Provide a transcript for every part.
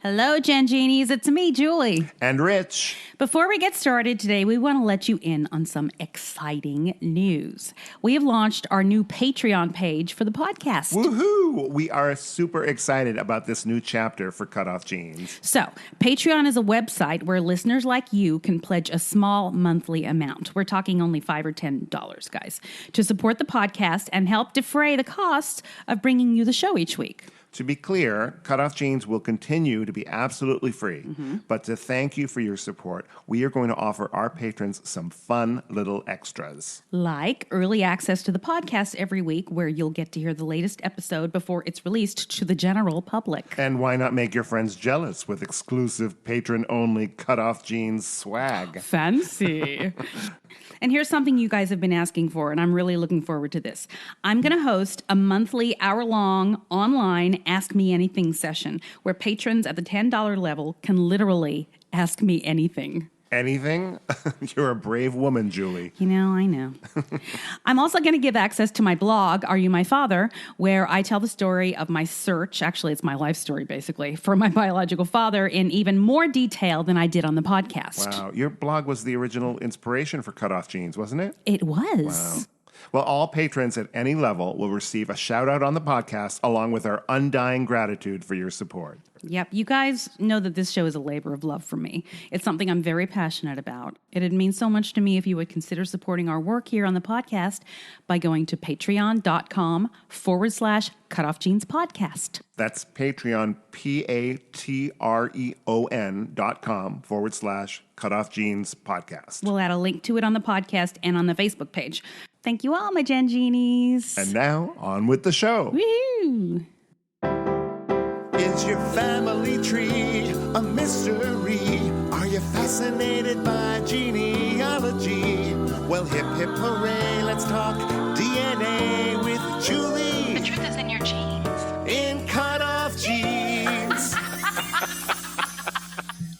Hello, Gen Genies. It's me, Julie. And Rich. Before we get started today, we want to let you in on some exciting news. We have launched our new Patreon page for the podcast. Woohoo! We are super excited about this new chapter for CutOff Jeans. So, Patreon is a website where listeners like you can pledge a small monthly amount. We're talking only $5 or $10, guys, to support the podcast and help defray the costs of bringing you the show each week. To be clear, CutOff Jeans will continue to be absolutely free. But to thank you for your support, we are going to offer our patrons some fun little extras. Like early access to the podcast every week, where you'll get to hear the latest episode before it's released to the general public. And why not make your friends jealous with exclusive patron-only CutOff Jeans swag? Fancy. And here's something you guys have been asking for, and I'm really looking forward to this. I'm going to host a monthly, hour-long, online Ask Me Anything session where patrons at the $10 level can literally ask me anything. Anything? You're a brave woman, Julie. You know, I know. I'm also going to give access to my blog, Are You My Father?, where I tell the story of my search, actually it's my life story basically, for my biological father in even more detail than I did on the podcast. Wow, your blog was the original inspiration for CutOff Jeans, wasn't it? It was. Wow. Well, all patrons at any level will receive a shout out on the podcast along with our undying gratitude for your support. Yep. You guys know that this show is a labor of love for me. It's something I'm very passionate about. It'd mean so much to me if you would consider supporting our work here on the podcast by going to patreon.com/CutOff Jeans podcast. That's Patreon, patreon.com/CutOff Jeans podcast. We'll add a link to it on the podcast and on the Facebook page. Thank you all, my Gen Genies. And now, on with the show. Woo! Is your family tree a mystery? Are you fascinated by genealogy? Well, hip, hip, hooray, let's talk DNA with Julie. The truth is in your genes. In CutOff Jeans.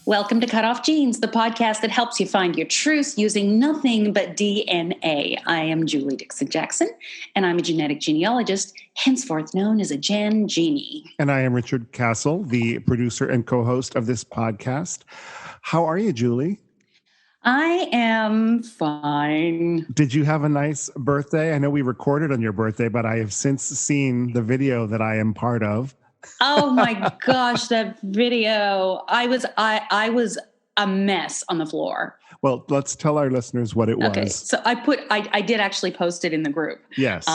Welcome to CutOff Jeans, the podcast that helps you find your truth using nothing but DNA. I am Julie Dixon Jackson, and I'm a genetic genealogist, henceforth known as a Gen Genie. And I am Richard Castle, the producer and co-host of this podcast. How are you, Julie? I am fine. Did you have a nice birthday? I know we recorded on your birthday, but I have since seen the video that I am part of. Oh my gosh, that video. I was a mess on the floor. Well, let's tell our listeners what it was. Okay, so I did actually post it in the group. Yes.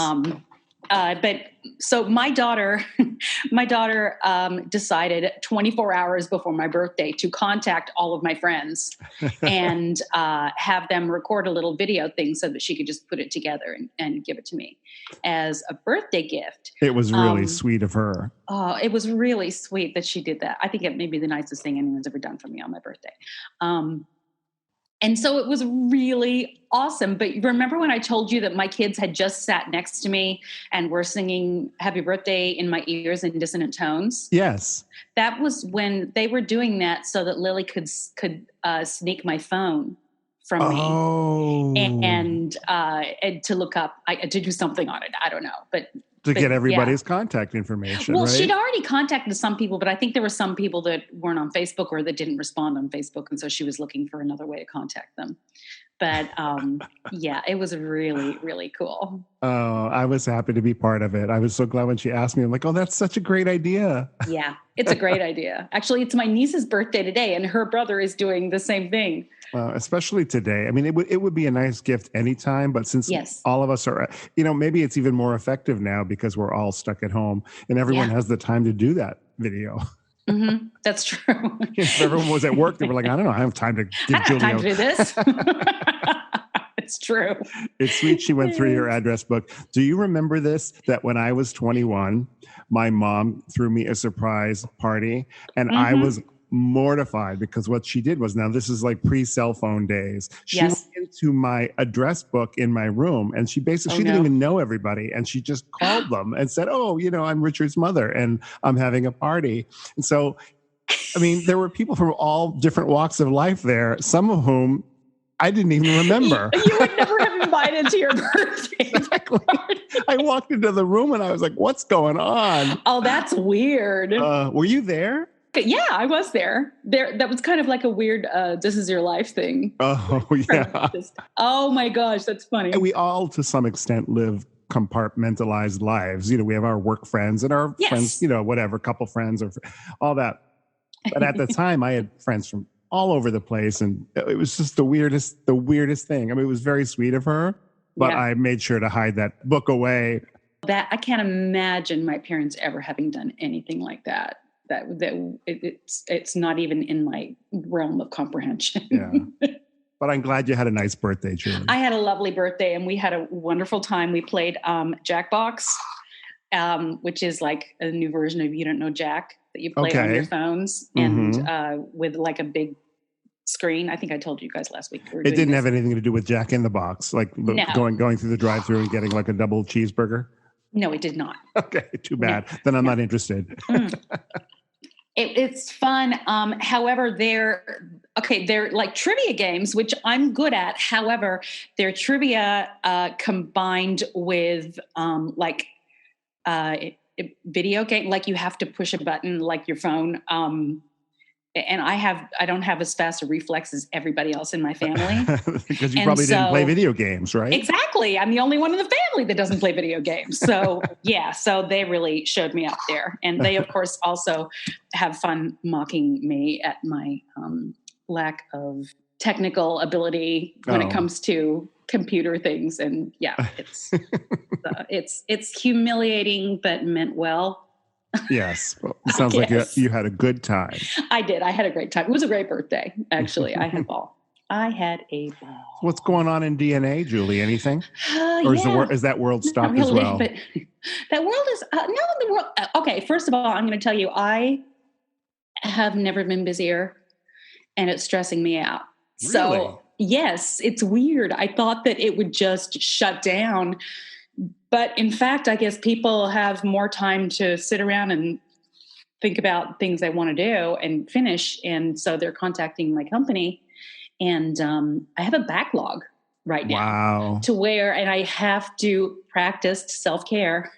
But so my daughter decided 24 hours before my birthday to contact all of my friends and have them record a little video thing so that she could just put it together and give it to me as a birthday gift. It was really sweet of her. Oh, it was really sweet that she did that. I think it may be the nicest thing anyone's ever done for me on my birthday. And so it was really awesome. But remember when I told you that my kids had just sat next to me and were singing Happy Birthday in my ears in dissonant tones? Yes. That was when they were doing that so that Lily could sneak my phone from me and to look up, to do something on it. I don't know. But get everybody's contact information, well, right? She'd already contacted some people, but I think there were some people that weren't on Facebook or that didn't respond on Facebook. And so she was looking for another way to contact them. But yeah, it was really, really cool. Oh, I was happy to be part of it. I was so glad when she asked me. I'm like, oh, that's such a great idea. Yeah, it's a great idea. Actually, it's my niece's birthday today, and her brother is doing the same thing. Especially today. I mean, it would be a nice gift anytime, but since all of us are, maybe it's even more effective now because we're all stuck at home and everyone has the time to do that video. Mm-hmm. That's true. If everyone was at work, they were like, I don't know, I have time to give Julie time to do this. It's true. It's sweet she went through your address book. Do you remember this, that when I was 21, my mom threw me a surprise party and I was mortified because what she did was, now this is like pre-cell phone days. She went into my address book in my room and she basically, she didn't even know everybody. And she just called them and said, oh, I'm Richard's mother and I'm having a party. And so, I mean, there were people from all different walks of life there, some of whom I didn't even remember. You would never have invited to your birthday exactly. party. I walked into the room and I was like, what's going on? Oh, that's weird. Were you there? Yeah, I was there. That was kind of like a weird "This Is Your Life" thing. Oh, yeah. Oh my gosh, that's funny. And we all, to some extent, live compartmentalized lives. We have our work friends and our friends, whatever, couple friends or all that. But at the time, I had friends from all over the place, and it was just the weirdest thing. I mean, it was very sweet of her, but I made sure to hide that book away. That I can't imagine my parents ever having done anything like that. It's not even in my realm of comprehension. Yeah. But I'm glad you had a nice birthday, Julie. I had a lovely birthday, and we had a wonderful time. We played Jackbox, which is like a new version of You Don't Know Jack that you play on your phones, and with like a big screen. I think I told you guys last week. It didn't have anything to do with Jack in the Box, like going through the drive-thru and getting like a double cheeseburger. No, it did not. Okay, too bad. No. Then I'm not interested. It's fun. However, they're like trivia games, which I'm good at. However, they're trivia combined with video game, like you have to push a button like your phone. And I don't have as fast a reflex as everybody else in my family. Because you probably didn't play video games, right? Exactly. I'm the only one in the family that doesn't play video games. So so they really showed me up there. And they, of course, also have fun mocking me at my lack of technical ability when it comes to computer things. And it's humiliating, but meant well. Yes. Well, it sounds like you had a good time. I did. I had a great time. It was a great birthday, actually. I had a ball. What's going on in DNA, Julie? Anything? Or is that world stopped as well? But that world is the world. Okay, first of all, I'm going to tell you, I have never been busier, and it's stressing me out. Really? So, yes, it's weird. I thought that it would just shut down. But in fact, I guess people have more time to sit around and think about things they want to do and finish. And so they're contacting my company. And I have a backlog right now to where, and I have to practice self-care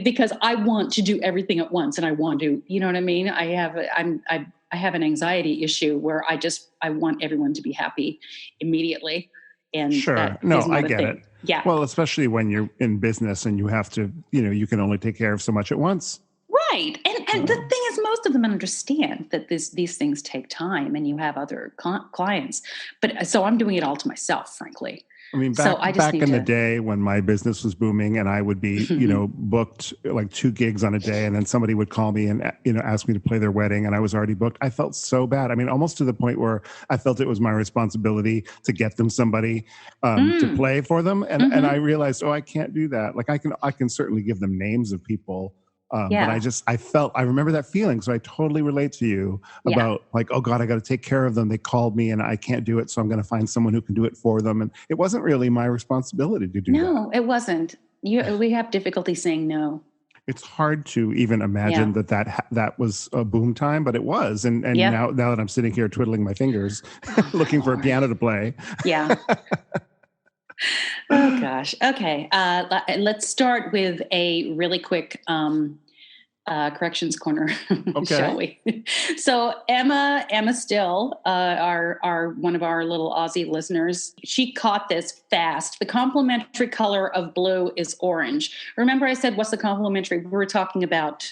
because I want to do everything at once. And I want to, you know what I mean? I have an anxiety issue where I want everyone to be happy immediately. And sure. No, I get it. Yeah. Well, especially when you're in business and you have to, you can only take care of so much at once. Right. And the thing is, most of them understand that these things take time and you have other clients. But so I'm doing it all to myself, frankly. I mean, back in the day when my business was booming and I would be, booked like 2 gigs on a day, and then somebody would call me and, ask me to play their wedding and I was already booked. I felt so bad. I mean, almost to the point where I felt it was my responsibility to get them somebody to play for them. And I realized, I can't do that. Like I can certainly give them names of people. But I remember that feeling. So I totally relate to you about like, oh God, I got to take care of them. They called me and I can't do it. So I'm going to find someone who can do it for them. And it wasn't really my responsibility to do that. No, it wasn't. We have difficulty saying no. It's hard to even imagine that was a boom time, but it was. And now that I'm sitting here twiddling my fingers, looking for a piano to play. Yeah. Oh gosh. Okay. Let's start with a really quick corrections corner, shall we? So Emma Still, our one of our little Aussie listeners, she caught this fast. The complementary color of blue is orange. Remember, I said, "What's the complementary?" We were talking about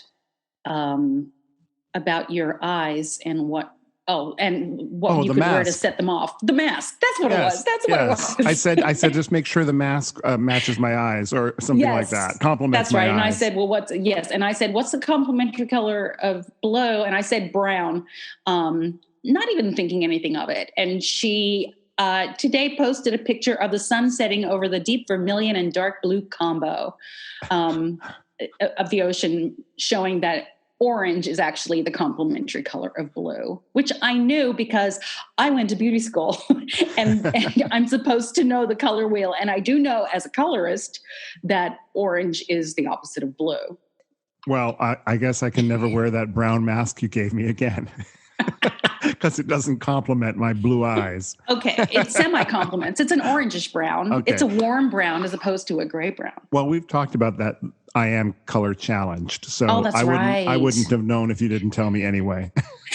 your eyes and what. Oh, and what you could wear to set them off. The mask. That's what it was. That's what it was. I said, just make sure the mask matches my eyes or something like that. Complements my eyes. And I said, well, and I said, what's the complementary color of blue? And I said, brown. Not even thinking anything of it. And she today posted a picture of the sun setting over the deep vermilion and dark blue combo of the ocean, showing that orange is actually the complementary color of blue, which I knew because I went to beauty school and I'm supposed to know the color wheel. And I do know as a colorist that orange is the opposite of blue. Well, I guess I can never wear that brown mask you gave me again. because it doesn't complement my blue eyes. Okay, it semi-complements. It's an orangish brown. Okay. It's a warm brown as opposed to a gray brown. Well, we've talked about that. I am color challenged, so that's I wouldn't have known if you didn't tell me anyway.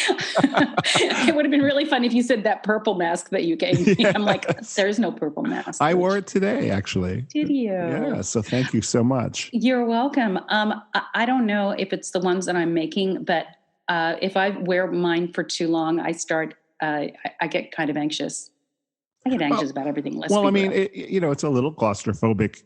It would have been really fun if you said that purple mask that you gave me. Yes. I'm like, there's no purple mask. I wore it today, actually. Did you? Yeah, so thank you so much. You're welcome. I don't know if it's the ones that I'm making, but if I wear mine for too long, I get kind of anxious. I get anxious about everything. Well, I mean, it's a little claustrophobic.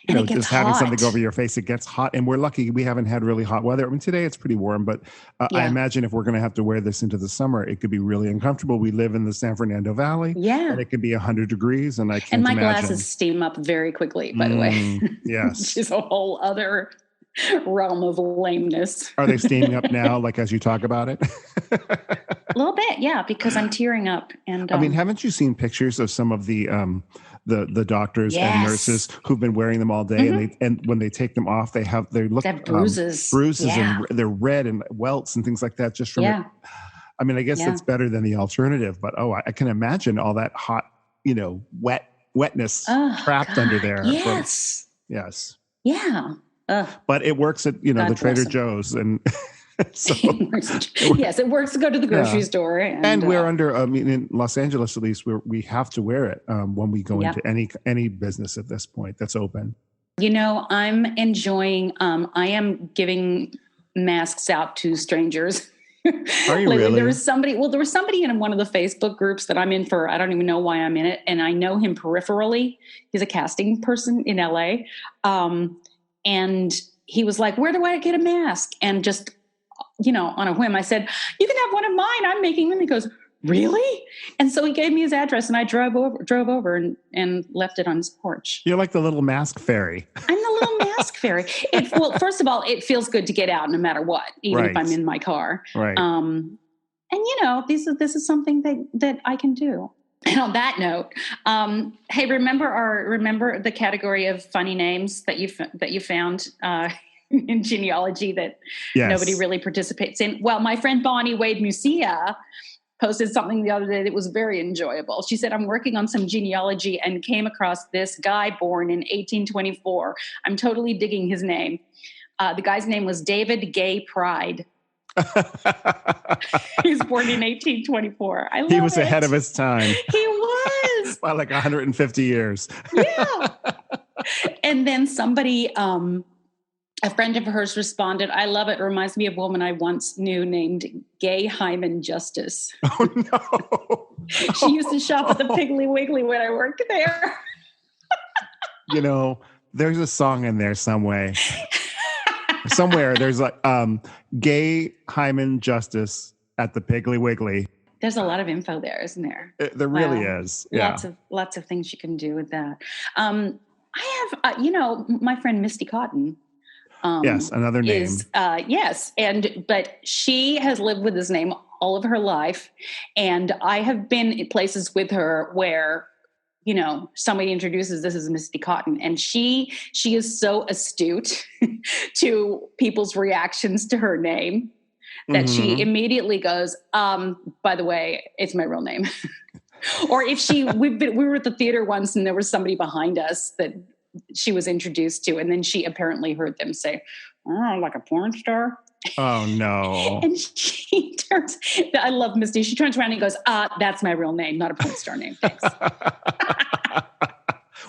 And it gets just having hot. something over your face, it gets hot. And we're lucky we haven't had really hot weather. I mean, today it's pretty warm, but I imagine if we're going to have to wear this into the summer, it could be really uncomfortable. We live in the San Fernando Valley. Yeah. And it could be 100 degrees. And I can't And my imagine. glasses steam up very quickly, by the way. Yes. Which is a whole other realm of lameness. Are they steaming up now, like as you talk about it? A little bit, yeah, because I'm tearing up. And I mean, haven't you seen pictures of some of the doctors and nurses who've been wearing them all day, and when they take them off, they look bruises, and they're red and welts and things like that. Just from it. I mean, I guess that's better than the alternative, but I can imagine all that hot, wetness trapped under there. Yes. Yes. Yeah. But it works at the Trader Joe's and. So, yes, it works to go to the grocery store. And we're under, in Los Angeles, at least, we have to wear it when we go into any business at this point that's open. I'm enjoying, I am giving masks out to strangers. Are you really? There was somebody in one of the Facebook groups that I'm in for, I don't even know why I'm in it. And I know him peripherally. He's a casting person in LA. And he was like, where do I get a mask? And just, on a whim, I said, you can have one of mine. I'm making them. He goes, really? And so he gave me his address and I drove over and left it on his porch. You're like the little mask fairy. I'm the little mask fairy. Well, first of all, it feels good to get out no matter what, even if I'm in my car. Right. And this is something that I can do. And on that note, hey, remember the category of funny names that you found in genealogy that nobody really participates in? Well, my friend Bonnie Wade Mucia posted something the other day that was very enjoyable. She said, I'm working on some genealogy and came across this guy born in 1824. I'm totally digging his name. The guy's name was David Gay Pride. He was born in 1824. He was ahead of his time. He was. By like 150 years. Yeah. And then somebody, a friend of hers responded, I love it. It reminds me of a woman I once knew named Gay Hyman Justice. Oh, no. She used to shop at the Piggly Wiggly when I worked there. There's a song in there somewhere. There's like Gay Hyman Justice at the Piggly Wiggly. There's a lot of info there, isn't there? There really is. Yeah. Lots of things you can do with that. I have, my friend Misty Cotton. Yes, another name. Yes, but she has lived with this name all of her life, and I have been in places with her where somebody introduces this as Misty Cotton, and she is so astute to people's reactions to her name that she immediately goes, by the way, it's my real name. Or if we were at the theater once and there was somebody behind us that she was introduced to, and then she apparently heard them say, oh, like a porn star. Oh, no. And she turns, I love Misty. She turns around and goes, that's my real name, not a porn star name. Thanks.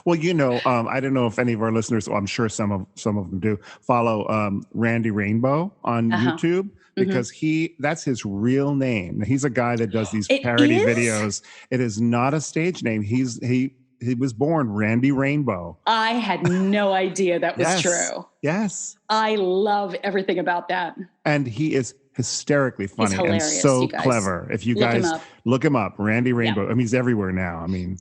Well, I don't know if any of our listeners, I'm sure some of them do, follow Randy Rainbow on YouTube, because that's his real name. He's a guy that does these parody videos. It is not a stage name. He was born Randy Rainbow. I had no idea that was true. Yes. I love everything about that. And he is hysterically funny and so clever. If you guys look him up, Randy Rainbow. I mean, he's everywhere now. I mean,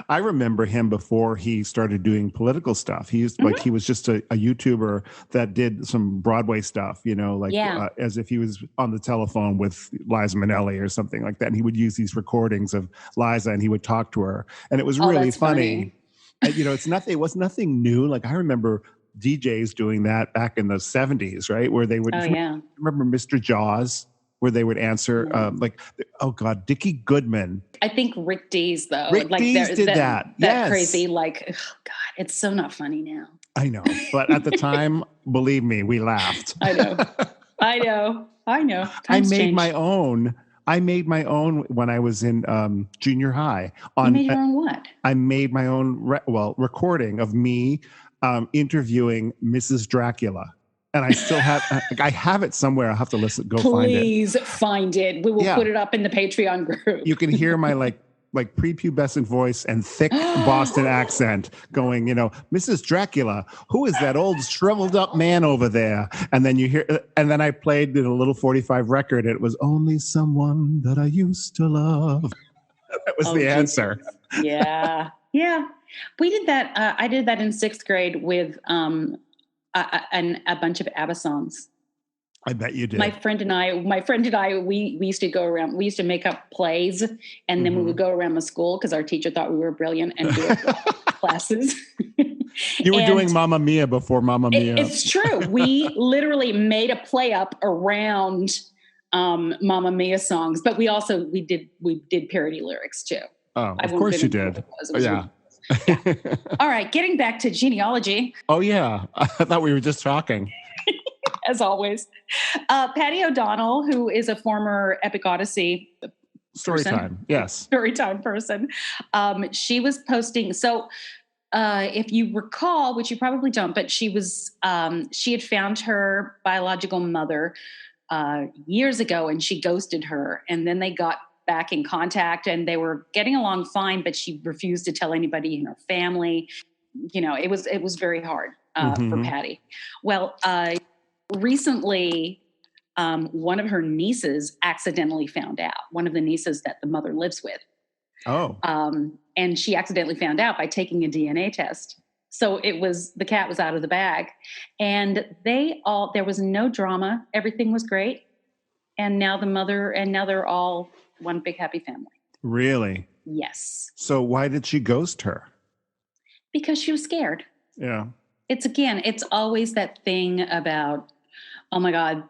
I remember him before he started doing political stuff. He used he was just a YouTuber that did some Broadway stuff, as if he was on the telephone with Liza Minnelli or something like that. And he would use these recordings of Liza and he would talk to her. And it was really funny. It was nothing new. Like I remember DJs doing that back in the 70s, right? Where they would, remember Mr. Jaws? where they would answer like, oh God, Dickie Goodman. I think Rick Dees, though. Rick Dees did that. Yes. Crazy, like, oh God, it's so not funny now. I know. But at the time, believe me, we laughed. I know. I made my own. When I was in junior high. You made your own what? I made my own recording of me interviewing Mrs. Dracula. And I still have, I have it somewhere. I'll have to go find it. Please find it. We will put it up in the Patreon group. You can hear my like prepubescent voice and thick Boston accent going, Mrs. Dracula, who is that old shriveled up man over there? And then you hear, and then I played a little 45 record. It was only someone that I used to love. That was the answer. Yeah. Yeah. We did that. I did that in 6th grade with a bunch of ABBA songs. I bet you did. My friend and I, we used to go around, we used to make up plays, and then we would go around the school because our teacher thought we were brilliant and do classes. You were doing Mamma Mia before Mamma Mia. It's true. We literally made a play up around Mamma Mia songs, but we did parody lyrics too. Oh, of course you did. Yeah. All right. Getting back to genealogy. Oh yeah. I thought we were just talking. As always. Patty O'Donnell, who is a former Epic Odyssey Storytime person. She was posting. So if you recall, which you probably don't, but she had found her biological mother years ago, and she ghosted her. And then they got back in contact, and they were getting along fine, but she refused to tell anybody in her family. It was very hard for Patty. Well, recently, one of her nieces accidentally found out, one of the nieces that the mother lives with. Oh. And she accidentally found out by taking a DNA test. So the cat was out of the bag, and there was no drama. Everything was great. And now they're all one big happy family. Really? Yes. So why did she ghost her? Because she was scared. Yeah. It's always that thing about, oh my God,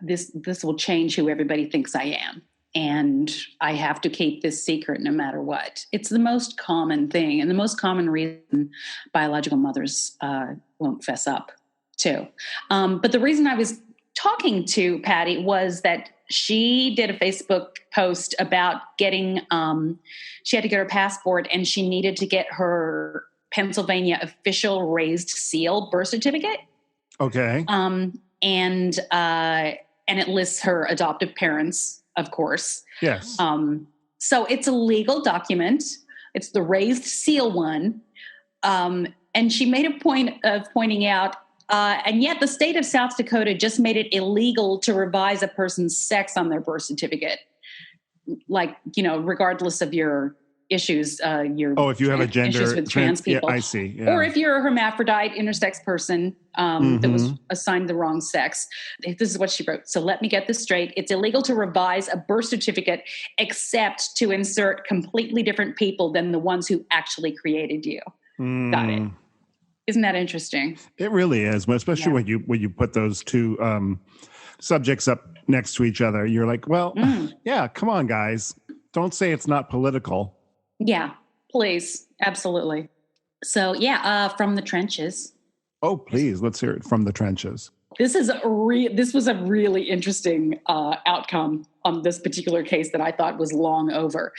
this will change who everybody thinks I am. And I have to keep this secret no matter what. It's the most common thing, and the most common reason biological mothers won't fess up to. But the reason I was talking to Patty was that she did a Facebook post about getting, she had to get her passport, and she needed to get her Pennsylvania official raised seal birth certificate. Okay. And it lists her adoptive parents, of course. Yes. So it's a legal document. It's the raised seal one. And she made a point of pointing out, and yet the state of South Dakota just made it illegal to revise a person's sex on their birth certificate. Like, regardless of your issues, if you have a gender issues with trans people, yeah, I see. Yeah. Or if you're a hermaphrodite intersex person that was assigned the wrong sex. This is what she wrote. So let me get this straight. It's illegal to revise a birth certificate except to insert completely different people than the ones who actually created you. Got it. Isn't that interesting? It really is, especially when you put those two subjects up next to each other. You're like, well, yeah, come on, guys. Don't say it's not political. Yeah, please. Absolutely. So, from the trenches. Oh, please. Let's hear it from the trenches. This was a really interesting outcome on this particular case that I thought was long over.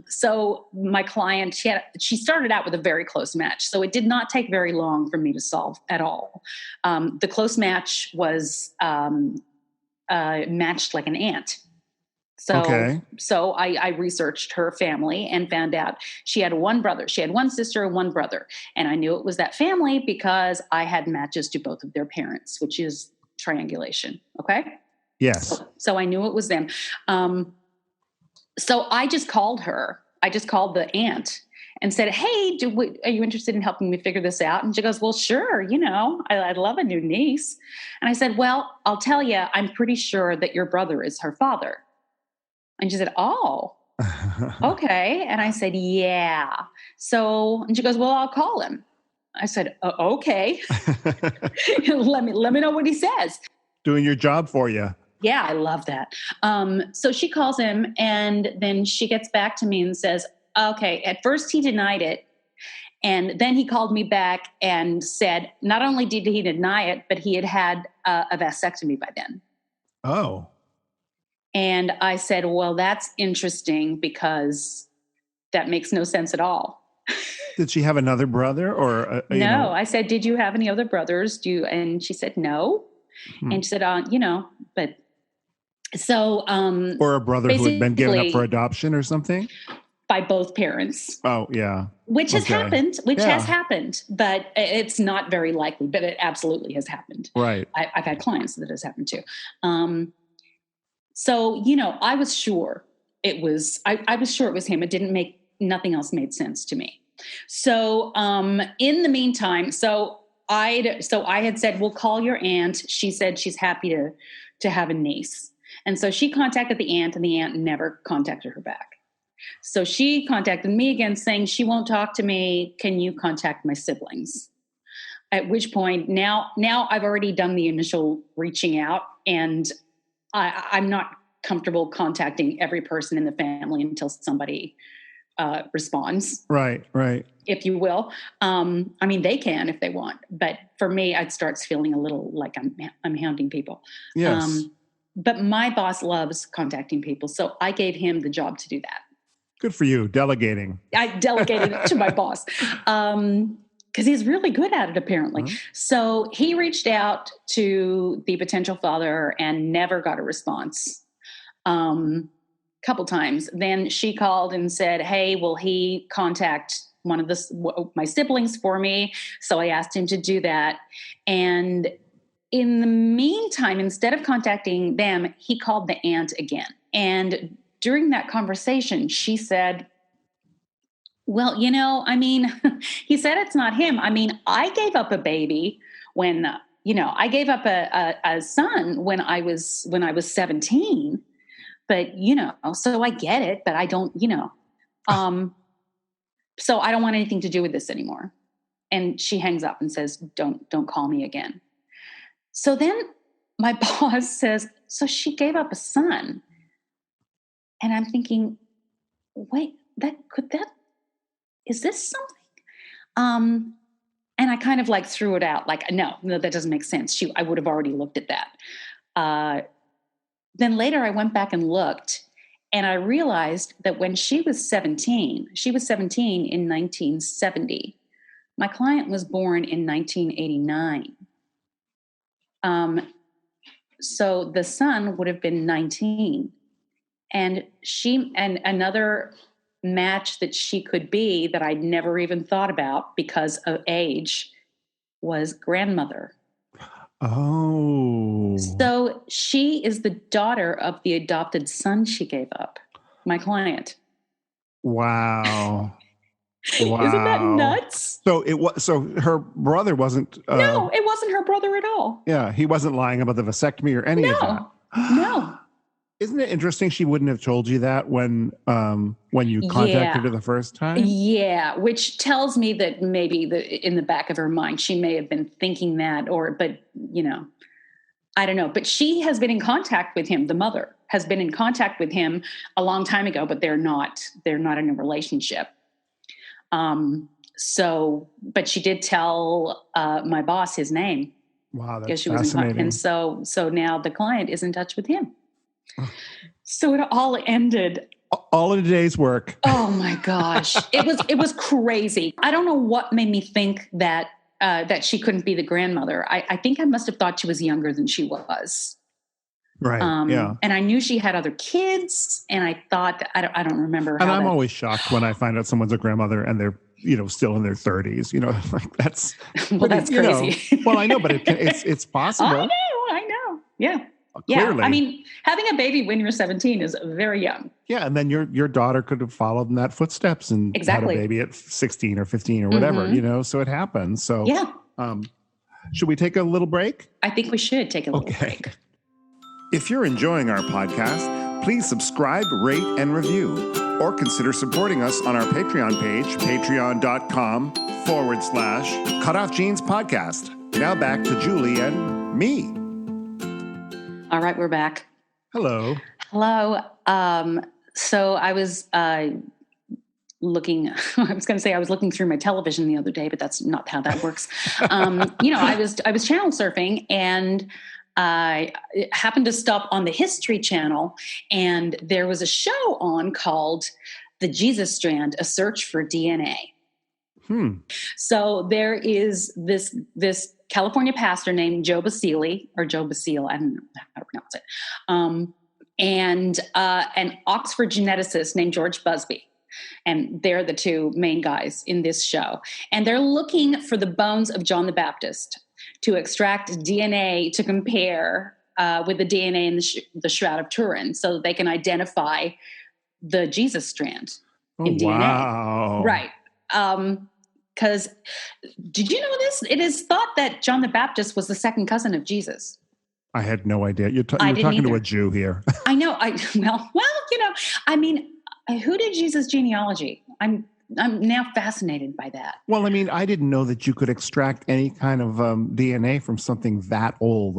So my client, she started out with a very close match. So it did not take very long for me to solve at all. The close match was matched like an aunt. So I researched her family and found out she had one brother. She had one sister and one brother. And I knew it was that family because I had matches to both of their parents, which is triangulation. Okay? Yes. So I knew it was them. So I just called her. I just called the aunt and said, hey, are you interested in helping me figure this out? And she goes, well, sure. I'd love a new niece. And I said, well, I'll tell you, I'm pretty sure that your brother is her father. And she said, oh, okay. And I said, yeah. And she goes, well, I'll call him. I said, okay. let me know what he says. Doing your job for you. Yeah, I love that. So she calls him, and then she gets back to me and says, okay, at first he denied it. And then he called me back and said, not only did he deny it, but he had a vasectomy by then. Oh. And I said, well, that's interesting because that makes no sense at all. Did she have another brother or? No, I said, did you have any other brothers? And she said, no. And she said, but so. Or a brother who had been given up for adoption or something? By both parents. Oh, yeah. Which has happened, but it's not very likely, but it absolutely has happened. Right. I've had clients that has happened to. So, I was sure it was, I was sure it was him. Nothing else made sense to me. So, in the meantime, I had said, we'll call your aunt. She said she's happy to have a niece. And so she contacted the aunt, and the aunt never contacted her back. So she contacted me again saying she won't talk to me. Can you contact my siblings? At which point now I've already done the initial reaching out, and I'm not comfortable contacting every person in the family until somebody responds. Right. If you will. They can if they want, but for me, it starts feeling a little like I'm hounding people. Yes. But my boss loves contacting people, so I gave him the job to do that. Good for you, delegating. I delegated it to my boss because he's really good at it, apparently. Mm-hmm. So he reached out to the potential father and never got a response. Couple times. Then she called and said, hey, will he contact one of my siblings for me? So I asked him to do that. And in the meantime, instead of contacting them, he called the aunt again. And during that conversation, she said, well, he said it's not him. I gave up a baby when, I gave up a son when I was 17, but, so I get it, but I don't, so I don't want anything to do with this anymore. And she hangs up and says, don't call me again. So then my boss says, so she gave up a son. And I'm thinking, wait, is this something? And I kind of threw it out. No, that doesn't make sense. I would have already looked at that. Then later I went back and looked, and I realized that when she was 17 in 1970. My client was born in 1989. So the son would have been 19. And another match that she could be that I'd never even thought about because of age was grandmother. Oh. So she is the daughter of the adopted son she gave up, my client. Wow. Wow. Isn't that nuts? So her brother wasn't. No, it wasn't her brother at all. Yeah, he wasn't lying about the vasectomy or any of that. No. Isn't it interesting she wouldn't have told you that when you contacted her the first time? Yeah, which tells me that maybe in the back of her mind she may have been thinking that, but I don't know. But she has been in contact with him. The mother has been in contact with him a long time ago, but they're not in a relationship. But she did tell my boss his name. Wow, that's fascinating. And so now the client is in touch with him. So it all ended. All in a day's work. Oh my gosh. It was crazy. I don't know what made me think that she couldn't be the grandmother. I think I must have thought she was younger than she was. Right. Yeah. And I knew she had other kids, and I thought I don't remember. And I'm always shocked when I find out someone's a grandmother and they're still in their 30s. That's that's crazy. Well, I know, but it's possible. I know. Yeah. Clearly. Yeah, having a baby when you're 17 is very young. Yeah, and then your daughter could have followed in that footsteps and had a baby at 16 or 15 or whatever, so it happens. So yeah. Should we take a little break? I think we should take a little break. If you're enjoying our podcast, please subscribe, rate, and review, or consider supporting us on our Patreon page, patreon.com/CutOff Jeans Podcast. Now back to Julie and me. All right, we're back. Hello. Hello. So I was looking, I was going to say I was looking through my television the other day, but that's not how that works. I was channel surfing, and I happened to stop on the History Channel, and there was a show on called The Jesus Strand, A Search for DNA. So there is this California pastor named Joe Basile, I don't know how to pronounce it, and an Oxford geneticist named George Busby. And they're the two main guys in this show. And they're looking for the bones of John the Baptist to extract DNA to compare with the DNA in the Shroud of Turin so that they can identify the Jesus strand in DNA. Wow. Right. Because did you know this? It is thought that John the Baptist was the second cousin of Jesus. I had no idea. You're talking to a Jew here. I know. Who did Jesus' genealogy? I'm now fascinated by that. Well, I mean, I didn't know that you could extract any kind of DNA from something that old.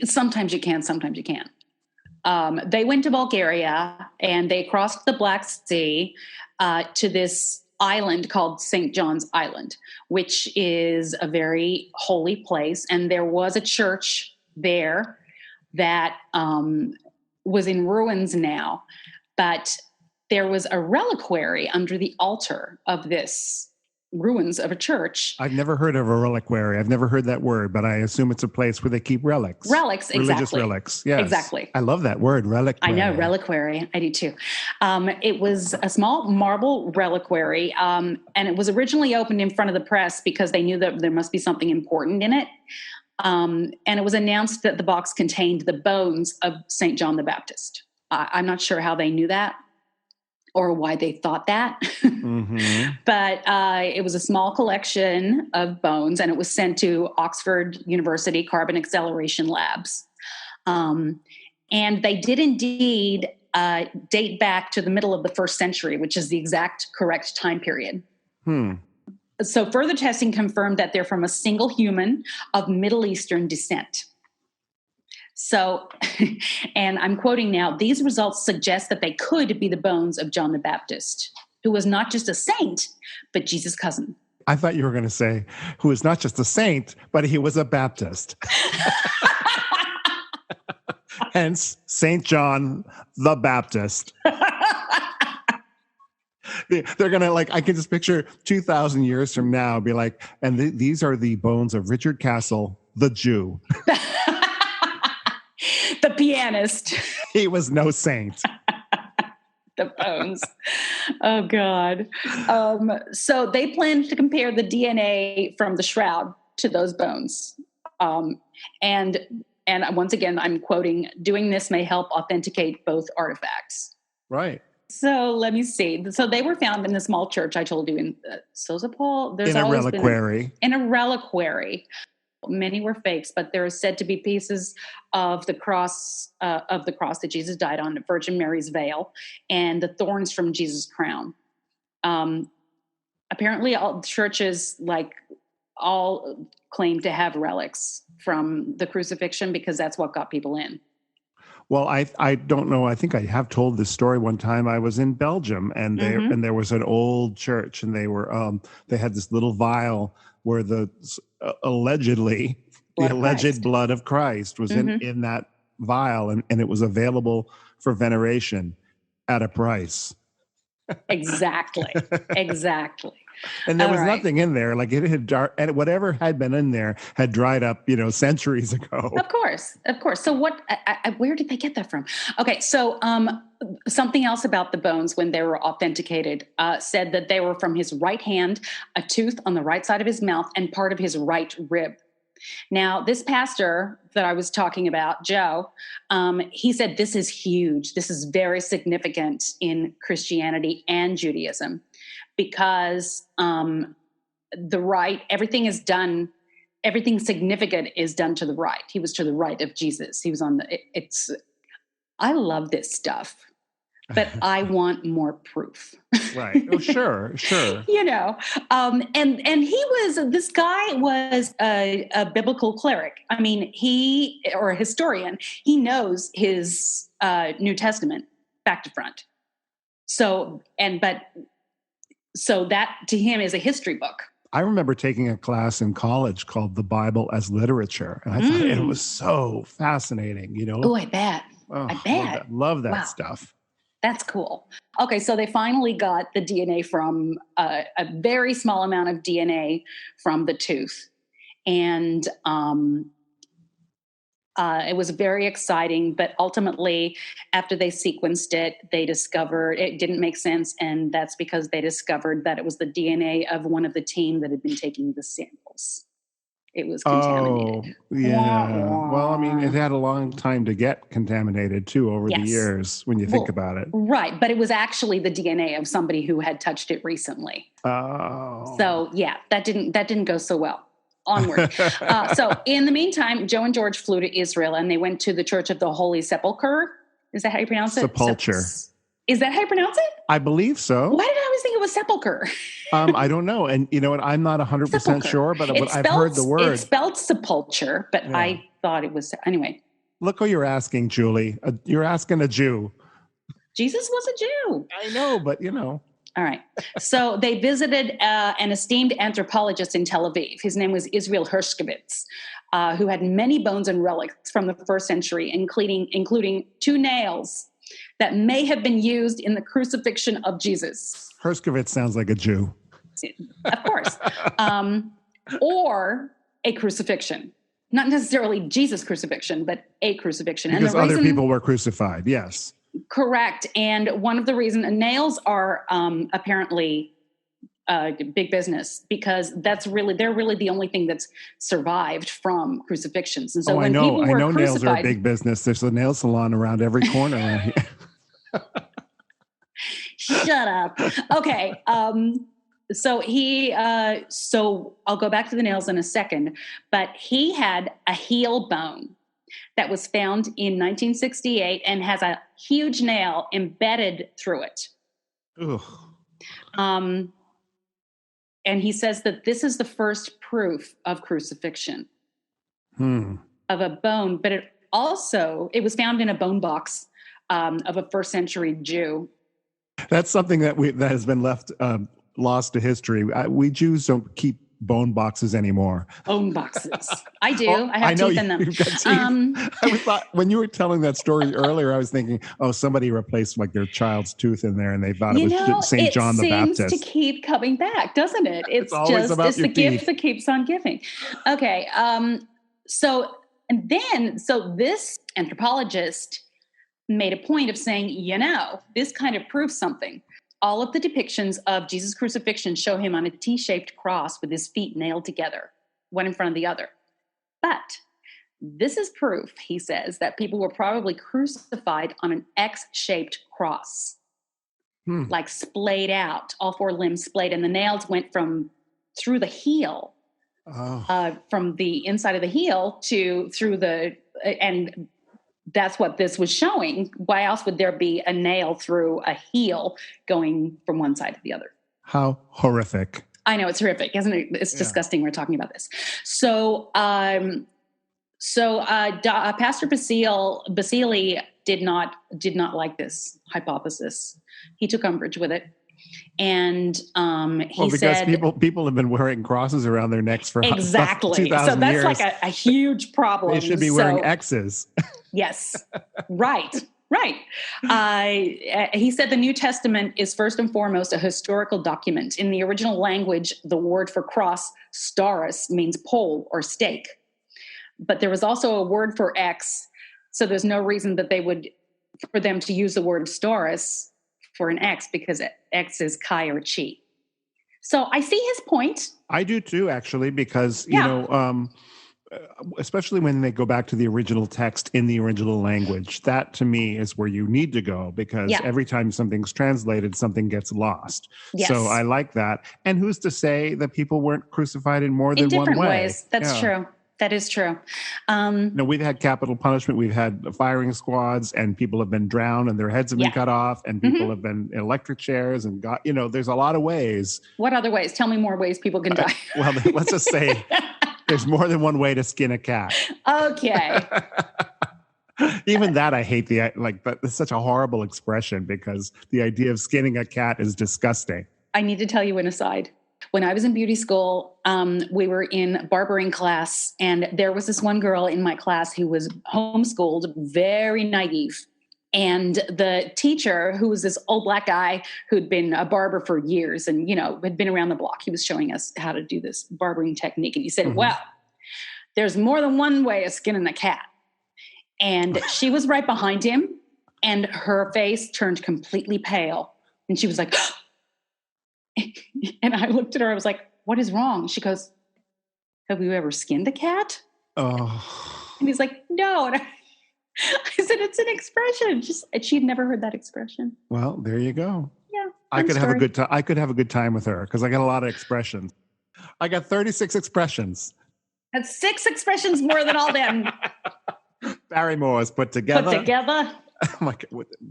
Sometimes you can, sometimes you can't. They went to Bulgaria and they crossed the Black Sea to this island called St. John's Island, which is a very holy place. And there was a church there that was in ruins now, but there was a reliquary under the altar of this ruins of a church. I've never heard of a reliquary. I've never heard that word, but I assume it's a place where they keep relics. Relics, exactly. Religious relics, yes. Exactly. I love that word, reliquary. I know, reliquary. I do too. It was a small marble reliquary, and it was originally opened in front of the press because they knew that there must be something important in it. And it was announced that the box contained the bones of St. John the Baptist. I'm not sure how they knew that or why they thought that. Mm-hmm. But it was a small collection of bones, and it was sent to Oxford University Carbon Acceleration Labs. And they did indeed date back to the middle of the 1st century, which is the exact correct time period. So further testing confirmed that they're from a single human of Middle Eastern descent. So, and I'm quoting now, these results suggest that they could be the bones of John the Baptist, who was not just a saint, but Jesus' cousin. I thought you were going to say, who is not just a saint, but he was a Baptist. Hence, St. John the Baptist. They're going to I can just picture 2,000 years from now, be like, and these are the bones of Richard Castle, the Jew. The pianist. He was no saint. The bones. Oh, God. So they planned to compare the DNA from the shroud to those bones. And once again, I'm quoting, doing this may help authenticate both artifacts. Right. So let me see. So they were found in the small church I told you in Sozopol. In a reliquary. In a reliquary. Many were fakes, but there is said to be pieces of the cross that Jesus died on, Virgin Mary's veil, and the thorns from Jesus' crown. Apparently, all churches all claim to have relics from the crucifixion because that's what got people in. Well, I don't know. I think I have told this story one time. I was in Belgium, and there was an old church, and they had this little vial where the alleged blood of Christ was in that vial, and it was available for veneration at a price. Exactly. And there was nothing in there. It had and whatever had been in there had dried up, centuries ago. Of course. So where did they get that from? Okay. So, something else about the bones when they were authenticated, said that they were from his right hand, a tooth on the right side of his mouth, and part of his right rib. Now, this pastor that I was talking about, Joe, he said this is huge. This is very significant in Christianity and Judaism because everything significant is done to the right. He was to the right of Jesus. He was on I love this stuff. but I want more proof. Right. Oh, sure. This guy was a biblical cleric. I mean, or a historian. He knows his New Testament back to front. So that to him is a history book. I remember taking a class in college called The Bible as Literature, and I thought it was so fascinating, Oh, I bet. I bet. Love that stuff. That's cool. Okay, so they finally got the DNA from a very small amount of DNA from the tooth. And it was very exciting, but ultimately, after they sequenced it, they discovered it didn't make sense, and that's because they discovered that it was the DNA of one of the team that had been taking the samples. It was contaminated. Oh, yeah. Well, I mean, it had a long time to get contaminated, too, over the years, when you think about it. Right, but it was actually the DNA of somebody who had touched it recently. Oh. So, yeah, that didn't go so well. Onward. So in the meantime, Joe and George flew to Israel and they went to the Church of the Holy Sepulchre. Is that how you pronounce it? Sepulchre. Is that how you pronounce it? I believe so. Why did I always think it was sepulchre? I don't know. And you know what? I'm not 100% sure, but I've heard the word. It's spelled sepulchre, but yeah. I thought it was, anyway. Look who you're asking, Julie. You're asking a Jew. Jesus was a Jew. I know, but All right. So they visited an esteemed anthropologist in Tel Aviv. His name was Israel Hershkovitz, who had many bones and relics from the first century, including 2 nails that may have been used in the crucifixion of Jesus. Hershkovitz sounds like a Jew. Of course. Or a crucifixion. Not necessarily Jesus' crucifixion, but a crucifixion. Because other people were crucified, yes. Correct. And one of the reasons nails are apparently big business because they're really the only thing that's survived from crucifixions. And so I know nails are a big business. There's a nail salon around every corner around here. Shut up. Okay. So I'll go back to the nails in a second, but he had a heel bone that was found in 1968 and has a huge nail embedded through it. Ugh. And he says that this is the first proof of crucifixion of a bone, but it was found in a bone box of a first century Jew. That's something that has been left lost to history. We Jews don't keep bone boxes anymore. Bone boxes. I do. I have teeth in them. You've got teeth. I thought when you were telling that story earlier, I was thinking, somebody replaced like their child's tooth in there, and they thought it was St. John the Baptist. It seems to keep coming back, doesn't it? It's the teeth. Gift that keeps on giving. Okay. So this anthropologist made a point of saying, this kind of proves something. All of the depictions of Jesus' crucifixion show him on a T-shaped cross with his feet nailed together, one in front of the other. But this is proof, he says, that people were probably crucified on an X-shaped cross, like splayed out, all 4 limbs splayed, and the nails went through the heel, from the inside of the heel and that's what this was showing. Why else would there be a nail through a heel going from one side to the other? How horrific. I know, it's horrific, isn't it? It's disgusting we're talking about this. So Pastor Basili did not like this hypothesis. He took umbrage with it. And he said, because people have been wearing crosses around their necks for exactly. 2,000 so that's years. like a huge problem. They should be wearing X's. Yes, right. He said the New Testament is first and foremost a historical document. In the original language, the word for cross, staris, means pole or stake. But there was also a word for X, so there's no reason that for them to use the word staris for an X, because X is chi or chi. So I see his point. I do too, actually, because, especially when they go back to the original text in the original language, that to me is where you need to go, because every time something's translated, something gets lost. Yes. So I like that. And who's to say that people weren't crucified in more than one way? In different ways. That's true. That is true. We've had capital punishment. We've had firing squads, and people have been drowned, and their heads have been cut off, and people have been in electric chairs, and there's a lot of ways. What other ways? Tell me more ways people can die. Well, let's just say there's more than one way to skin a cat. Okay. Even that, I hate but it's such a horrible expression because the idea of skinning a cat is disgusting. I need to tell you an aside. When I was in beauty school, we were in barbering class, and there was this one girl in my class who was homeschooled, very naive. And the teacher, who was this old black guy who'd been a barber for years and, had been around the block, he was showing us how to do this barbering technique. And he said, well, there's more than one way of skinning a cat. And she was right behind him, and her face turned completely pale. And she was like, and I looked at her, I was like, what is wrong? She goes, have you ever skinned a cat? Oh. And he's like, no. And I said, it's an expression. She'd never heard that expression. Well, there you go. Yeah. I could have a good time. I could have a good time with her because I got a lot of expressions. I got 36 expressions. That's 6 expressions more than all them. Barrymore's put together. Oh my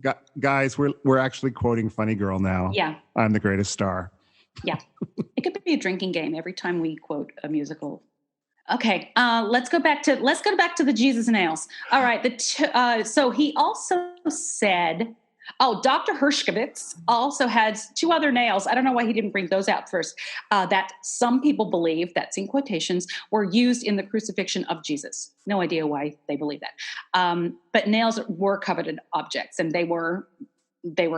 God. Guys, we're actually quoting Funny Girl now. Yeah. I'm the greatest star. Yeah. It could be a drinking game every time we quote a musical. Okay. Let's go back to the Jesus nails. All right. So he also said, Dr. Hershkovitz also had 2 other nails. I don't know why he didn't bring those out first. That some people believe, that's in quotations, were used in the crucifixion of Jesus. No idea why they believe that. But nails were coveted objects, and they were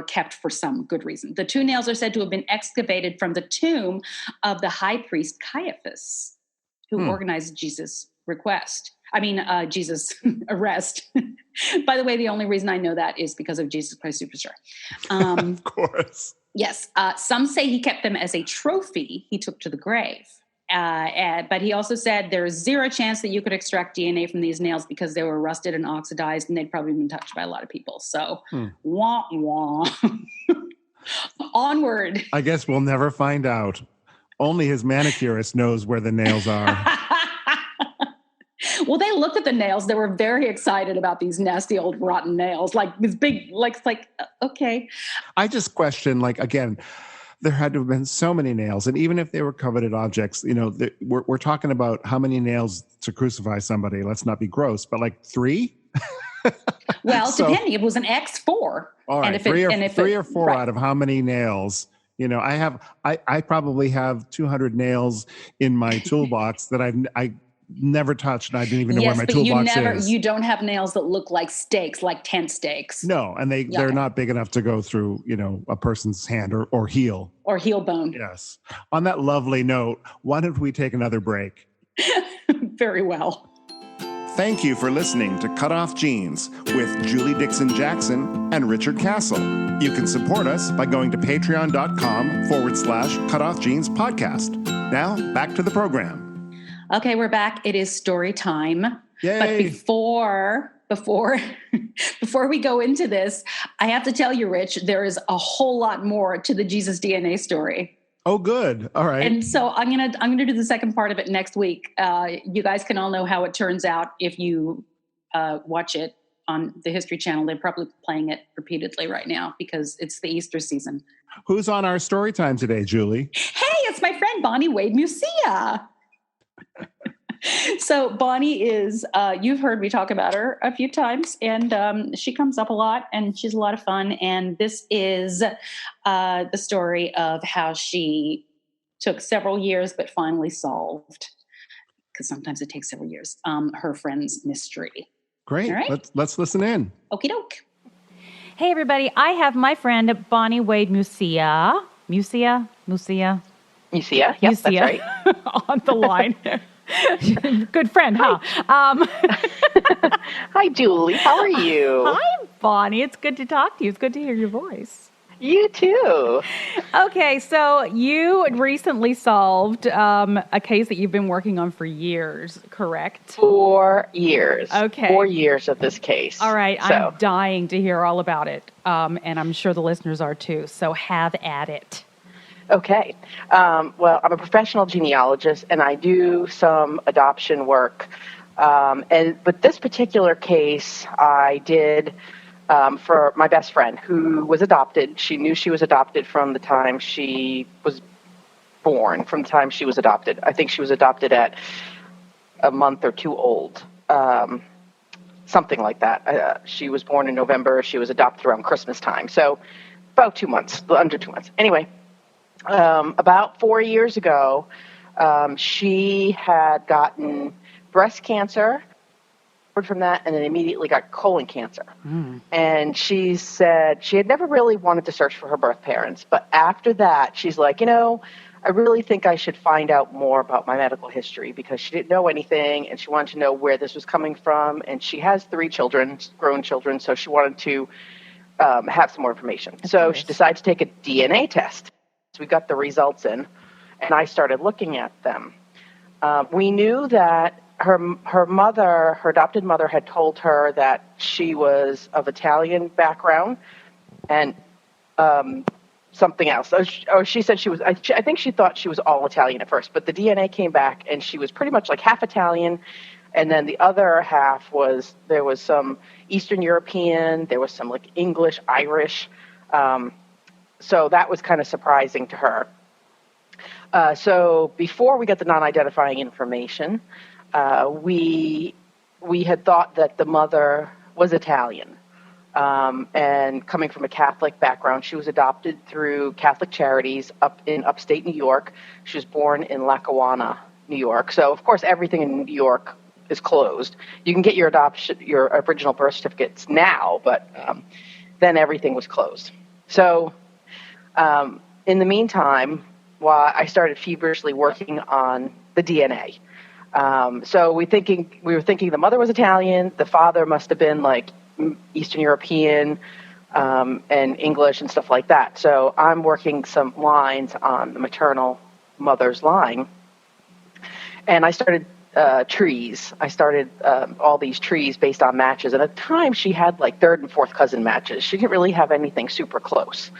kept for some good reason. The 2 nails are said to have been excavated from the tomb of the high priest Caiaphas, who organized Jesus' Jesus' arrest. By the way, the only reason I know that is because of Jesus Christ Superstar. Of course. Yes. Some say he kept them as a trophy he took to the grave. But he also said there's 0 chance that you could extract DNA from these nails because they were rusted and oxidized, and they'd probably been touched by a lot of people. So, wah, wah. Onward. I guess we'll never find out. Only his manicurist knows where the nails are. Well, they looked at the nails. They were very excited about these nasty old rotten nails, like this big, okay. I just question, again, there had to have been so many nails. And even if they were coveted objects, we're talking about how many nails to crucify somebody. Let's not be gross, but 3? Well, depending. It was an X4. All right, and 3 or 4 out of how many nails? I probably have 200 nails in my toolbox that I never touched, and I didn't even know where my toolbox is. You don't have nails that look like stakes, like tent stakes. No, and they're not big enough to go through, a person's hand or heel. Or heel bone. Yes. On that lovely note, why don't we take another break? Very well. Thank you for listening to Cut Off Jeans with Julie Dixon Jackson and Richard Castle. You can support us by going to patreon.com/Cut Off Jeans podcast. Now, back to the program. Okay, we're back. It is story time. Yay. But before we go into this, I have to tell you, Rich, there is a whole lot more to the Jesus DNA story. Oh, good. All right. And so I'm gonna do the second part of it next week. You guys can all know how it turns out if you watch it on the History Channel. They're probably playing it repeatedly right now because it's the Easter season. Who's on our story time today, Julie? Hey, it's my friend Bonnie Wade Mucia. So Bonnie is, you've heard me talk about her a few times, and she comes up a lot, and she's a lot of fun. And this is the story of how she took several years, but finally solved, because sometimes it takes several years, her friend's mystery. Great. All right? Let's listen in. Okie doke. Hey, everybody. I have my friend Bonnie Wade Mucia. Mucia? Yep, that's right. On the line. Good friend, huh? Hi, Julie. How are you? Hi, Bonnie. It's good to talk to you. It's good to hear your voice. You too. Okay, so you recently solved a case that you've been working on for years, correct? 4 years. Okay. 4 years of this case. All right, I'm dying to hear all about it, and I'm sure the listeners are too, so have at it. Okay. Well, I'm a professional genealogist, and I do some adoption work. But this particular case, I did for my best friend who was adopted. She knew she was adopted from the time she was born, from the time she was adopted. I think she was adopted at a month or two old, something like that. She was born in November. She was adopted around Christmas time. So about 2 months, under 2 months. Anyway. About 4 years ago, she had gotten breast cancer from that and then immediately got colon cancer. And she said she had never really wanted to search for her birth parents. But after that, she's like, I really think I should find out more about my medical history because she didn't know anything and she wanted to know where this was coming from. And she has 3 children, grown children, so she wanted to have some more information. So she decided to take a DNA test. We got the results in, and I started looking at them. We knew that her mother, her adopted mother, had told her that she was of Italian background and something else. She said she was. I think she thought she was all Italian at first, but the DNA came back, and she was pretty much like half Italian, and then the other half there was some Eastern European, there was some like English, Irish. So that was kind of surprising to her. So before we got the non-identifying information, we had thought that the mother was Italian. And coming from a Catholic background, she was adopted through Catholic Charities up in upstate New York. She was born in Lackawanna, New York. So, of course, everything in New York is closed. You can get your original birth certificates now, but then everything was closed. So in the meantime, while I started feverishly working on the DNA. So we were thinking the mother was Italian, the father must have been like Eastern European and English and stuff like that. So I'm working some lines on the maternal mother's line. And I started trees. I started all these trees based on matches. And at the time, she had like third and fourth cousin matches. She didn't really have anything super close.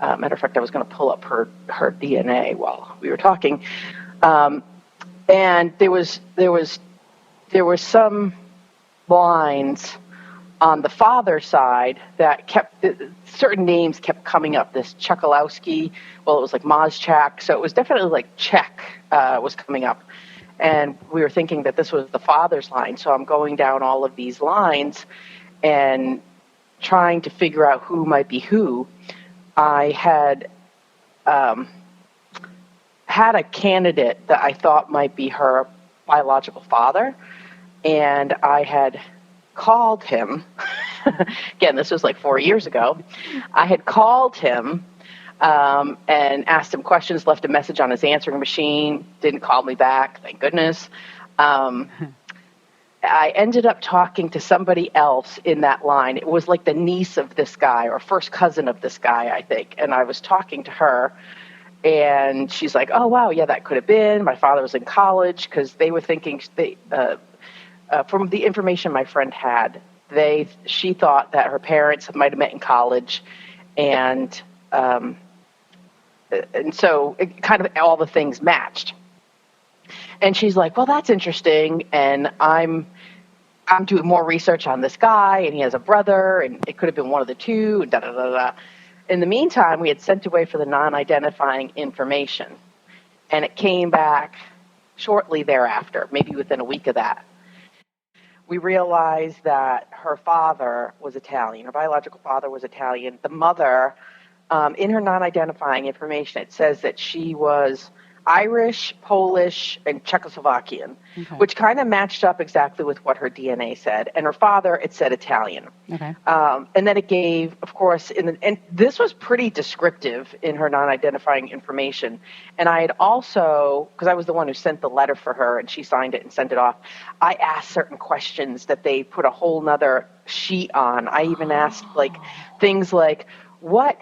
Matter of fact, I was going to pull up her DNA while we were talking, and there were some lines on the father's side that certain names kept coming up. This Chukalowski, well, it was like Mazchak, so it was definitely like Czech was coming up, and we were thinking that this was the father's line. So I'm going down all of these lines and trying to figure out who might be who. I had had a candidate that I thought might be her biological father, and I had called him. Again, this was like 4 years ago. I had called him and asked him questions, left a message on his answering machine, didn't call me back, thank goodness. I ended up talking to somebody else in that line. It was like the niece of this guy or first cousin of this guy, I think. And I was talking to her, and she's like, oh, wow, yeah, that could have been. My father was in college, because they were thinking, from the information my friend had, she thought that her parents might have met in college. And so it kind of all the things matched. And she's like, well, that's interesting. And I'm doing more research on this guy, and he has a brother, and it could have been one of the two, and da-da-da-da. In the meantime, we had sent away for the non-identifying information, and it came back shortly thereafter, maybe within a week of that. We realized that her father was Italian. Her biological father was Italian. The mother, in her non-identifying information, it says that she was Irish, Polish, and Czechoslovakian, okay, which kind of matched up exactly with what her DNA said. And her father, it said Italian. Okay. And then it gave, of course, and this was pretty descriptive in her non-identifying information. And I had also, because I was the one who sent the letter for her and she signed it and sent it off, I asked certain questions that they put a whole nother sheet on. I even asked like things like, what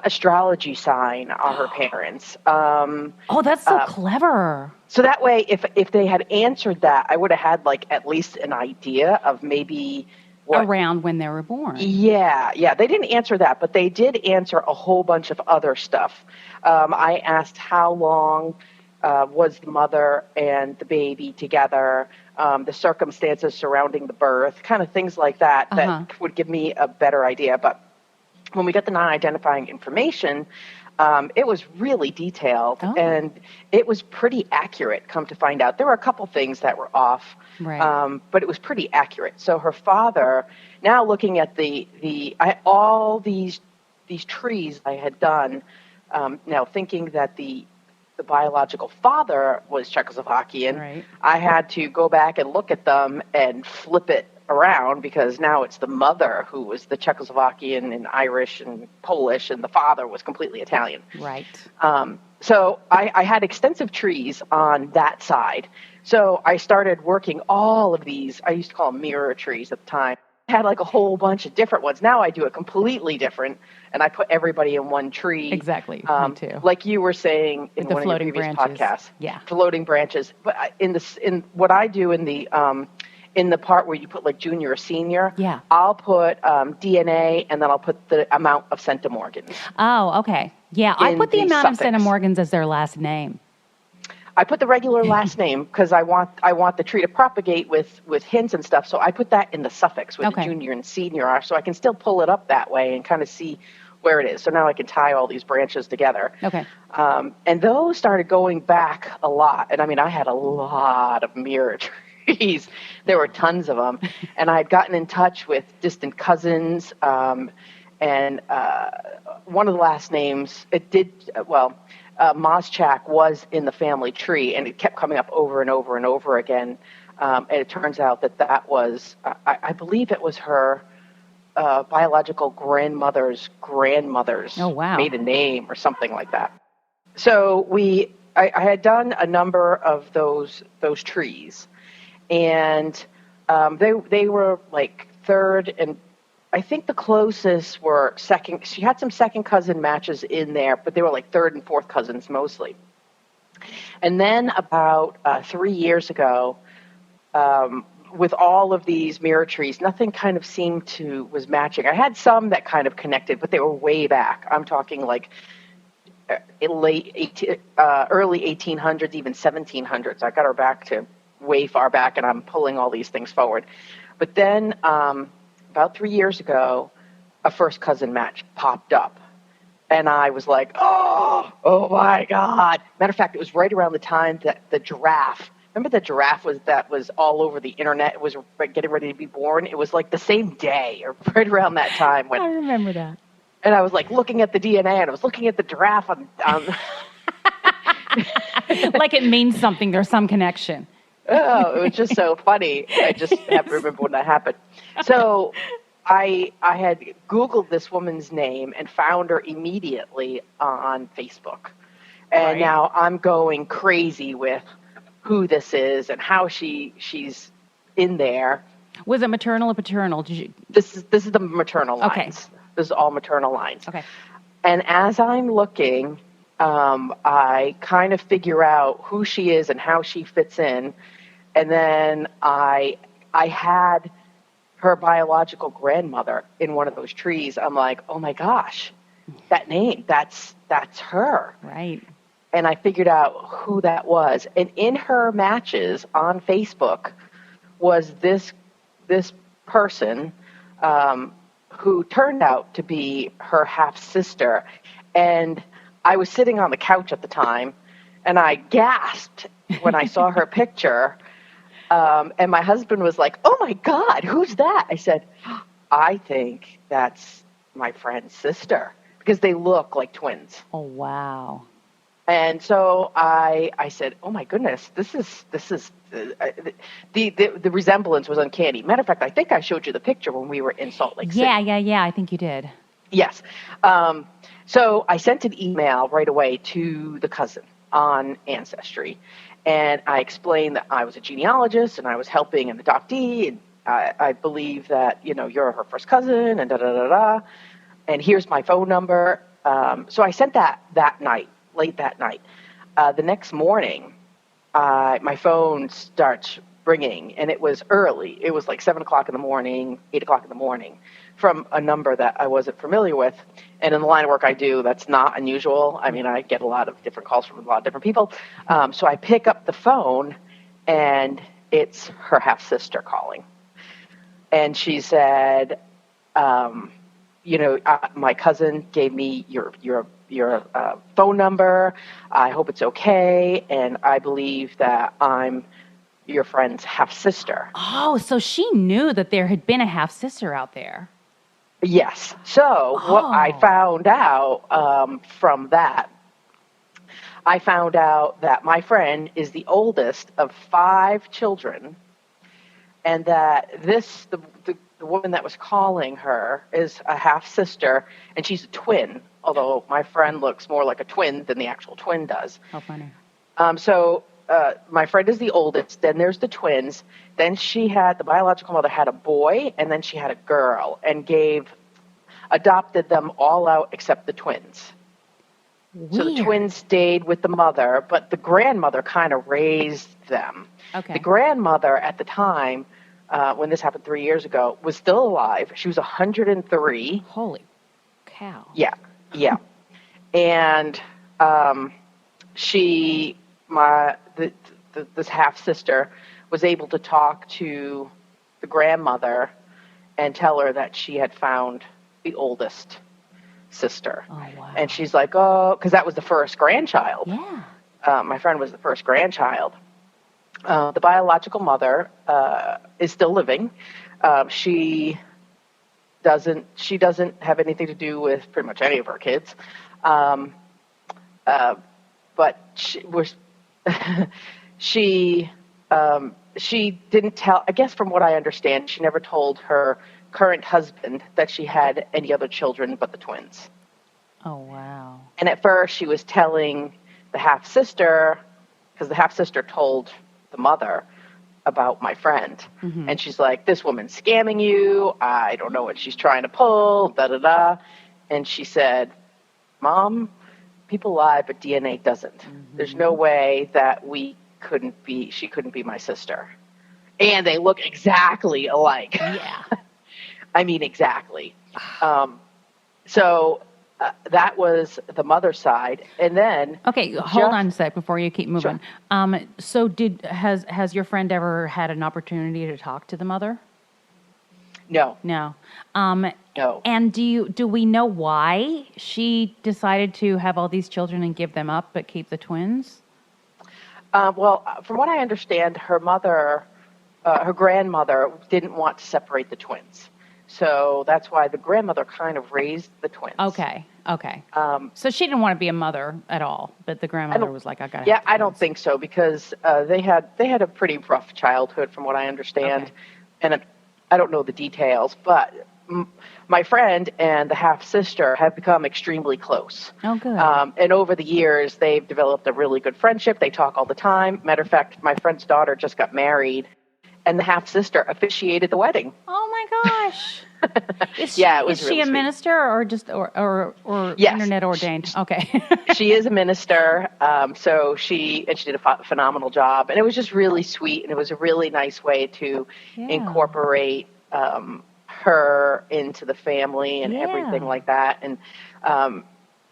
astrology sign are her parents? Oh, that's so clever. So that way, if they had answered that, I would have had like at least an idea of maybe around when they were born. Yeah. They didn't answer that, but they did answer a whole bunch of other stuff. I asked how long was the mother and the baby together, the circumstances surrounding the birth, kind of things like that, that would give me a better idea. But when we got the non-identifying information, it was really detailed, and it was pretty accurate, come to find out. There were a couple things that were off, but it was pretty accurate. So her father, now looking at all these trees I had done, now thinking that the biological father was Czechoslovakian, I had to go back and look at them and flip it around, because now it's the mother who was the Czechoslovakian and Irish and Polish, and the father was completely Italian. Right. So I had extensive trees on that side. So I started working all of these. I used to call them mirror trees at the time. I had like a whole bunch of different ones. Now I do it completely different, and I put everybody in one tree. Exactly. Me too. Like you were saying in one of your previous podcasts. Yeah. Floating branches. But in what I do in the part where you put like junior or senior, I'll put DNA, and then I'll put the amount of centimorgans. Oh, okay. Yeah, I put the amount of centimorgans as their last name. I put the regular last name because I want the tree to propagate with hints and stuff. So I put that in the suffix where the junior and senior are, so I can still pull it up that way and kind of see where it is. So now I can tie all these branches together. Okay. And those started going back a lot. And I mean, I had a lot of mirror trees. There were tons of them. And I had gotten in touch with distant cousins. And one of the last names, Moschak was in the family tree, and it kept coming up over and over and over again. And it turns out that was, I believe it was her biological grandmother's maiden name or something like that. So I had done a number of those trees, and they were like third, and I think the closest were second. She had some second cousin matches in there, but they were like third and fourth cousins mostly. And then about 3 years ago, with all of these mirror trees, nothing kind of was matching. I had some that kind of connected, but they were way back. I'm talking like early 1800s, even 1700s. I got her back to way far back, and I'm pulling all these things forward. But then about 3 years ago, a first cousin match popped up. And I was like, oh my God. Matter of fact, it was right around the time that the giraffe, remember the giraffe that was all over the internet? It was getting ready to be born. It was like the same day or right around that time. I remember that. And I was like looking at the DNA, and I was looking at the giraffe on like it means something. There's some connection. Oh, it was just so funny. I just have to remember when that happened. So I had Googled this woman's name and found her immediately on Facebook. And now I'm going crazy with who this is and how she's in there. Was it maternal or paternal? This is the maternal lines. Okay. This is all maternal lines. Okay. And as I'm looking, I kind of figure out who she is and how she fits in. And then I had her biological grandmother in one of those trees. I'm like, oh my gosh, that name, that's her. Right. And I figured out who that was. And in her matches on Facebook was this person who turned out to be her half-sister. And I was sitting on the couch at the time, and I gasped when I saw her picture. And my husband was like, oh my God, who's that? I said, I think that's my friend's sister, because they look like twins. Oh, wow. And so I said, oh my goodness, this is the resemblance was uncanny. Matter of fact, I think I showed you the picture when we were in Salt Lake City. Yeah, I think you did. Yes. So I sent an email right away to the cousin on Ancestry. And I explained that I was a genealogist and I was helping an adoptee. And I believe that, you're her first cousin and da-da-da-da. And here's my phone number. So I sent that night, late that night. The next morning, my phone starts ringing, and it was early. It was like 7 o'clock in the morning, 8 o'clock in the morning, from a number that I wasn't familiar with. And in the line of work I do, that's not unusual. I mean, I get a lot of different calls from a lot of different people. So I pick up the phone, and it's her half-sister calling. And she said, my cousin gave me your phone number. I hope it's okay. And I believe that I'm your friend's half-sister. Oh, so she knew that there had been a half-sister out there. Yes. So what I found out from that, I found out that my friend is the oldest of 5 children, and that the woman that was calling her is a half-sister, and she's a twin, although my friend looks more like a twin than the actual twin does. How funny. So my friend is the oldest, then there's the twins, then the biological mother had a boy, and then she had a girl, and adopted them all out except the twins. Weird. So the twins stayed with the mother, but the grandmother kind of raised them. Okay. The grandmother at the time, when this happened 3 years ago, was still alive. She was 103. Holy cow. Yeah. And this half-sister was able to talk to the grandmother and tell her that she had found the oldest sister. Oh, wow. And she's like, oh, because that was the first grandchild. Yeah. My friend was the first grandchild. The biological mother is still living. She doesn't have anything to do with pretty much any of her kids. But she didn't tell, I guess from what I understand, she never told her current husband that she had any other children but the twins. Oh, wow. And at first she was telling the half-sister, because the half-sister told the mother about my friend. Mm-hmm. And she's like, this woman's scamming you. I don't know what she's trying to pull, da-da-da. And she said, Mom, people lie, but DNA doesn't. Mm-hmm. There's no way that she couldn't be my sister. And they look exactly alike. Yeah. I mean, exactly. So that was the mother's side. And then... Okay, hold on a sec before you keep moving. Sure. So has your friend ever had an opportunity to talk to the mother? No. No. No. And do we know why she decided to have all these children and give them up but keep the twins? Well, from what I understand, her grandmother didn't want to separate the twins. So that's why the grandmother kind of raised the twins. Okay. So she didn't want to be a mother at all, but the grandmother was like, I got to. Yeah, I don't think so, because they had a pretty rough childhood, from what I understand, okay. And I don't know the details, but my friend and the half-sister have become extremely close. Oh, good. And over the years, they've developed a really good friendship. They talk all the time. Matter of fact, my friend's daughter just got married, and the half-sister officiated the wedding. Oh, my gosh. Is she a minister or just or yes. internet ordained? Okay. She is a minister. So she did a phenomenal job, and it was just really sweet, and it was a really nice way to incorporate her into the family and everything like that. And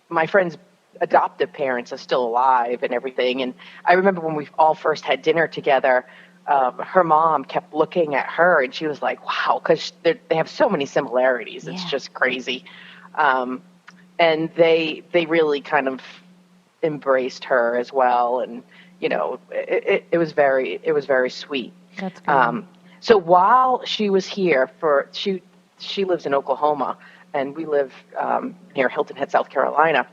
my friend's adoptive parents are still alive and everything. And I remember when we all first had dinner together, her mom kept looking at her, and she was like, wow, because they have so many similarities. It's just crazy. And they really kind of embraced her as well. And, it was very sweet. That's good. So while she was here she lives in Oklahoma, and we live near Hilton Head, South Carolina.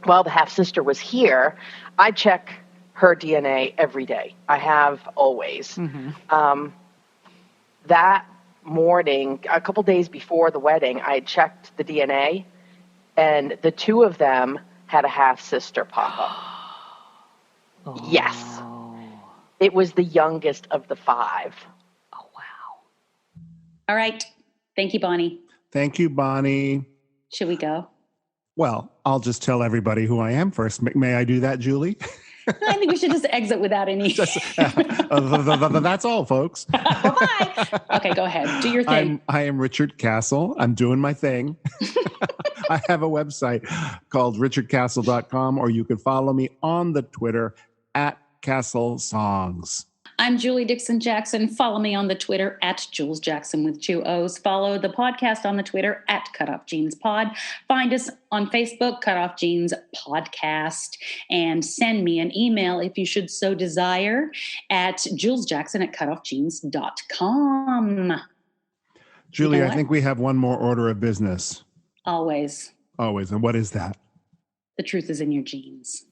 While the half-sister was here, I check her DNA every day. I have always. Mm-hmm. That morning, a couple days before the wedding, I checked the DNA, and the two of them had a half-sister pop up. Oh. Yes. It was the youngest of the 5. Oh, wow. All right. Thank you, Bonnie. Thank you, Bonnie. Should we go? Well, I'll just tell everybody who I am first. May I do that, Julie? I think we should just exit without any. That's all, folks. Bye-bye. Okay, go ahead. Do your thing. I am Richard Castle. I'm doing my thing. I have a website called richardcastle.com, or you can follow me on the Twitter at Castle Songs. I'm Julie Dixon Jackson. Follow me on the Twitter at Jules Jackson with 2 O's. Follow the podcast on the Twitter at CutOff Jeans Pod. Find us on Facebook, CutOff Jeans Podcast, and send me an email if you should so desire at julesjackson@cutoffjeans.com. Julie, I think we have one more order of business. Always. Always. And what is that? The truth is in your jeans.